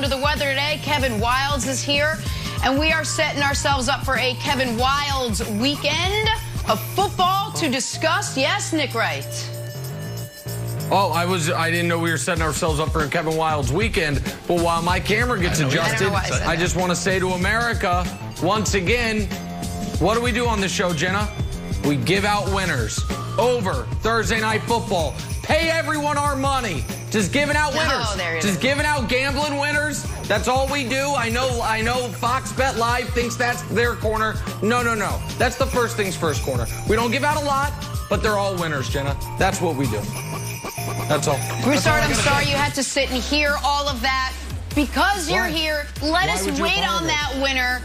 under the weather today. Kevin Wildes is here, and we are setting ourselves up for a Kevin Wildes weekend of football to discuss. Yes, Nick Wright. Oh, I didn't know we were setting ourselves up for a Kevin Wildes weekend. But while my camera gets adjusted, I just want to say to America, once again, what do we do on this show, Jenna? We give out winners over Thursday Night Football. Pay everyone our money. Just giving out winners. Oh, there it Just is. giving out gambling winners. That's all we do. I know Fox Bet Live thinks that's their corner. No. That's the first things first corner. We don't give out a lot, but they're all winners, Jenna. That's what we do. That's all. Broussard, I'm sorry you had to sit and hear all of that. Because you're here, let us wait on that winner.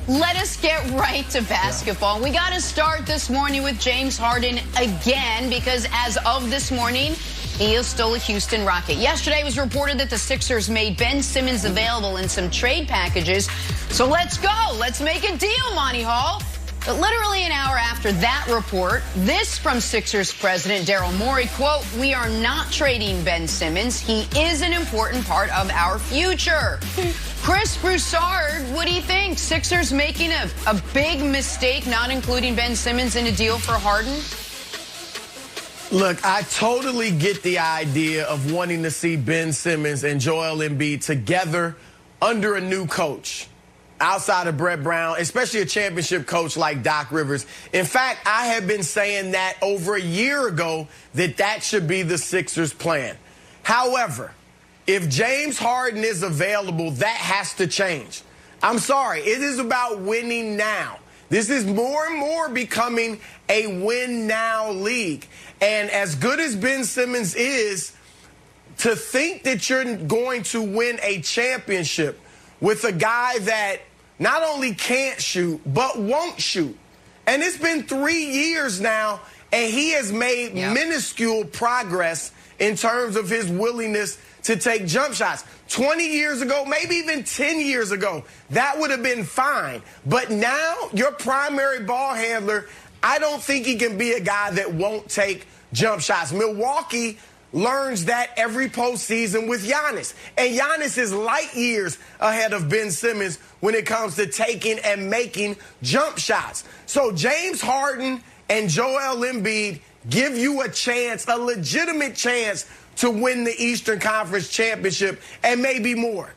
Let us get right to basketball. We got to start this morning with James Harden again, because as of this morning, he is still a Houston Rocket. Yesterday it was reported that the Sixers made Ben Simmons available in some trade packages. So let's go. Let's make a deal, Monty Hall. But literally an hour after that report, this from Sixers president Daryl Morey, quote, "We are not trading Ben Simmons. He is an important part of our future." Chris Broussard, what do you think? Sixers making a big mistake not including Ben Simmons in a deal for Harden? Look, I totally get the idea of wanting to see Ben Simmons and Joel Embiid together under a new coach. Outside of Brett Brown, especially a championship coach like Doc Rivers. In fact, I have been saying that over a year ago that should be the Sixers' plan. However, if James Harden is available, that has to change. I'm sorry, it is about winning now. This is more and more becoming a win-now league. And as good as Ben Simmons is, to think that you're going to win a championship with a guy that not only can't shoot, but won't shoot. And it's been 3 years now, and he has made minuscule progress in terms of his willingness to take jump shots. 20 years ago, maybe even 10 years ago, that would have been fine. But now, your primary ball handler, I don't think he can be a guy that won't take jump shots. Milwaukee learns that every postseason with Giannis. And Giannis is light years ahead of Ben Simmons when it comes to taking and making jump shots. So James Harden and Joel Embiid give you a chance, a legitimate chance to win the Eastern Conference Championship and maybe more.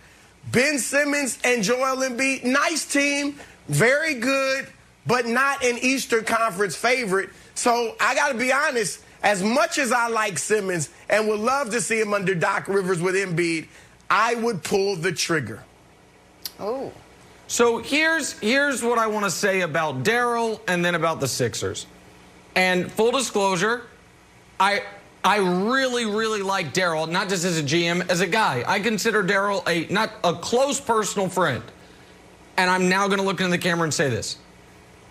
Ben Simmons and Joel Embiid, nice team, very good, but not an Eastern Conference favorite. So I got to be honest, as much as I like Simmons and would love to see him under Doc Rivers with Embiid, I would pull the trigger. Oh. So here's what I want to say about Daryl and then about the Sixers. And full disclosure, I really like Daryl, not just as a GM, as a guy. I consider Daryl not a close personal friend. And I'm now going to look into the camera and say this.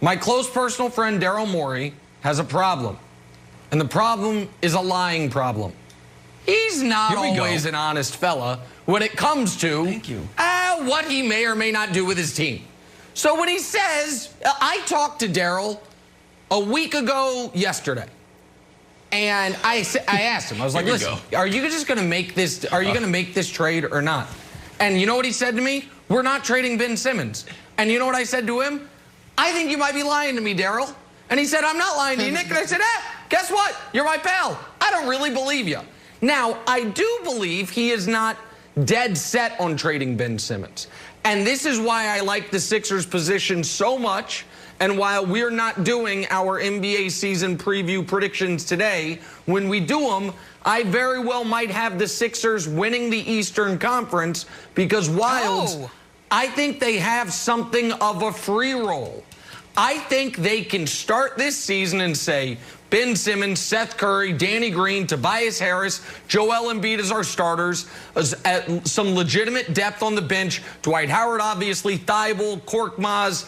My close personal friend, Daryl Morey, has a problem. And the problem is a lying problem. He's not always an honest fella when it comes to what he may or may not do with his team. So when he says, I talked to Daryl a week ago yesterday, and I asked him, I was like, listen, are you just going to make this, are you going to make this trade or not? And you know what he said to me? We're not trading Ben Simmons. And you know what I said to him? I think you might be lying to me, Daryl. And he said, I'm not lying to you, Nick. And I said, guess what? You're my pal. I don't really believe you. Now, I do believe he is not dead set on trading Ben Simmons. And this is why I like the Sixers' position so much. And while we're not doing our NBA season preview predictions today, when we do them, I very well might have the Sixers winning the Eastern Conference because Wildes, I think they have something of a free roll. I think they can start this season and say, Ben Simmons, Seth Curry, Danny Green, Tobias Harris, Joel Embiid as our starters, some legitimate depth on the bench. Dwight Howard, obviously, Thibault, Korkmaz.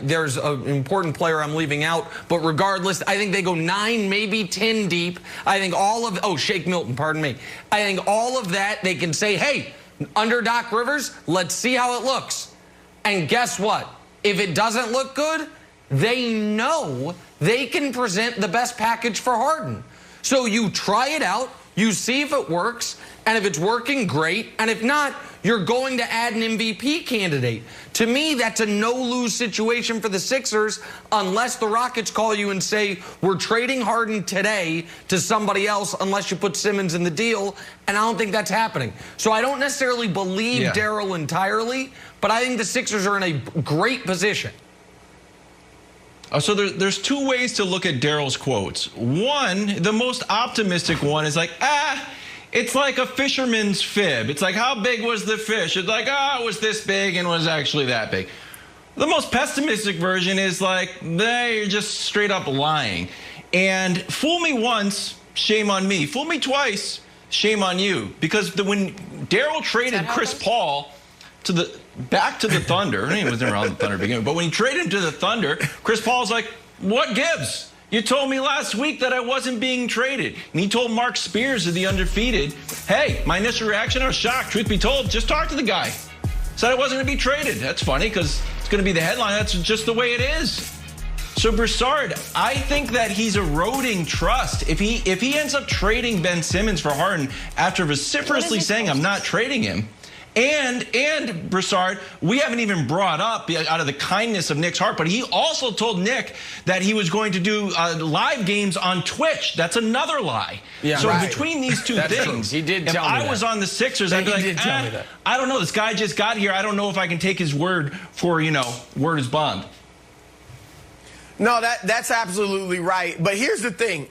There's an important player I'm leaving out. But regardless, I think they go 9, maybe 10 deep. I think all of, Shake Milton, pardon me. I think all of that, they can say, hey, under Doc Rivers, let's see how it looks. And guess what? If it doesn't look good, they know they can present the best package for Harden. So you try it out, You see if it works, and if it's working, great. And if not, you're going to add an MVP candidate. To me, that's a no-lose situation for the Sixers unless the Rockets call you and say, we're trading Harden today to somebody else unless you put Simmons in the deal, and I don't think that's happening. So I don't necessarily believe Daryl entirely, but I think the Sixers are in a great position. So there's two ways to look at Daryl's quotes. One, the most optimistic one is like, it's like a fisherman's fib. It's like, how big was the fish? It's like, it was this big and was actually that big. The most pessimistic version is like, they're just straight up lying. And fool me once, shame on me. Fool me twice, shame on you. Because when Daryl traded Chris Paul back to the Thunder, he was never on the Thunder beginning, but when he traded him to the Thunder, Chris Paul's like, what gives? You told me last week that I wasn't being traded. And he told Mark Spears of the Undefeated, hey, my initial reaction, I was shocked. Truth be told, just talk to the guy. Said I wasn't going to be traded. That's funny because it's going to be the headline. That's just the way it is. So Broussard, I think that he's eroding trust. If he ends up trading Ben Simmons for Harden after vociferously saying I'm not trading him, and Broussard, we haven't even brought up, out of the kindness of Nick's heart, but he also told Nick that he was going to do live games on Twitch. That's another lie. Yeah, so between these two things, he did tell me that. If I was on the Sixers, I'd be like, I don't know. This guy just got here. I don't know if I can take his word for, word is bond. No, that's absolutely right. But here's the thing.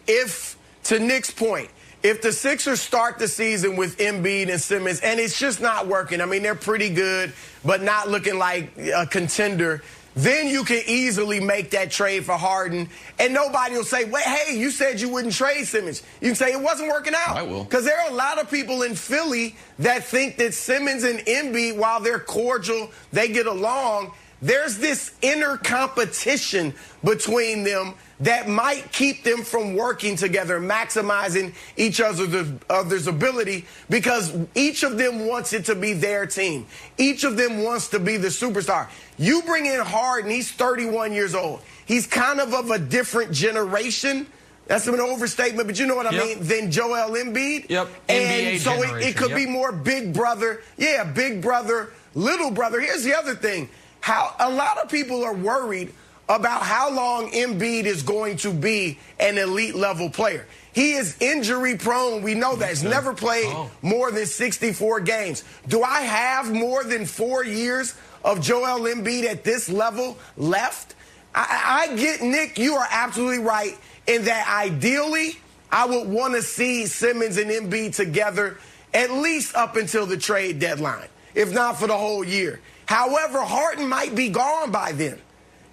To Nick's point, if the Sixers start the season with Embiid and Simmons, and it's just not working, I mean, they're pretty good, but not looking like a contender, then you can easily make that trade for Harden, and nobody will say, wait, hey, you said you wouldn't trade Simmons. You can say it wasn't working out. I will. Because there are a lot of people in Philly that think that Simmons and Embiid, while they're cordial, they get along, there's this inner competition between them that might keep them from working together, maximizing each other's ability, because each of them wants it to be their team. Each of them wants to be the superstar. You bring in Harden, he's 31 years old. He's kind of a different generation. That's an overstatement, but you know what I mean, than Joel Embiid. Yep. And NBA so it could be more big brother. Yeah, big brother, little brother. Here's the other thing. How a lot of people are worried about how long Embiid is going to be an elite level player. He is injury prone. We know that. He's never played more than 64 games. Do I have more than 4 years of Joel Embiid at this level left? I get, Nick, you are absolutely right in that ideally I would want to see Simmons and Embiid together at least up until the trade deadline, if not for the whole year. However, Harden might be gone by then.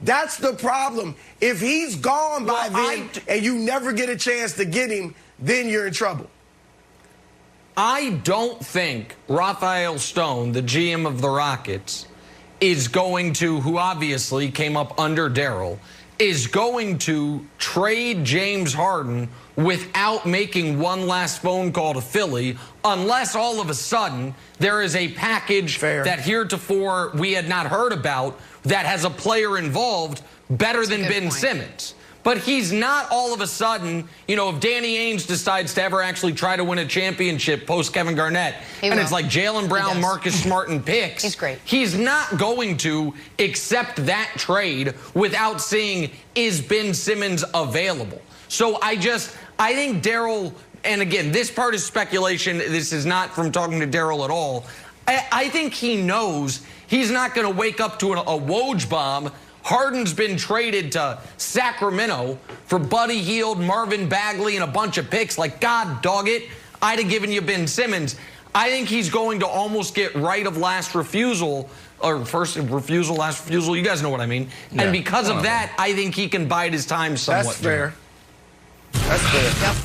That's the problem. If he's gone by then and you never get a chance to get him, then you're in trouble. I don't think Rafael Stone, the GM of the Rockets, is going to, who obviously came up under Daryl, is going to trade James Harden without making one last phone call to Philly, unless all of a sudden there is a package that heretofore we had not heard about that has a player involved better than Ben Simmons. But he's not all of a sudden, if Danny Ainge decides to ever actually try to win a championship post Kevin Garnett, it's like Jaylen Brown, Marcus Smart, and picks. He's great. He's not going to accept that trade without seeing, is Ben Simmons available? So I think Daryl, and again, this part is speculation. This is not from talking to Daryl at all. I think he knows he's not going to wake up to a Woj bomb. Harden's been traded to Sacramento for Buddy Hield, Marvin Bagley, and a bunch of picks. Like, God dog it, I'd have given you Ben Simmons. I think he's going to almost get right of last refusal, or first refusal, last refusal. You guys know what I mean. Yeah. And because of that, I think he can bide his time somewhat. That's fair. That's fair. Yep.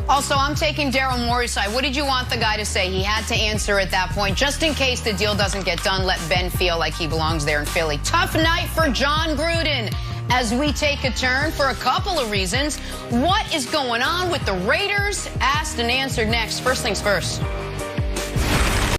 Also, I'm taking Daryl Morey's side. What did you want the guy to say? He had to answer at that point. Just in case the deal doesn't get done, let Ben feel like he belongs there in Philly. Tough night for John Gruden as we take a turn for a couple of reasons. What is going on with the Raiders? Asked and answered next. First things first.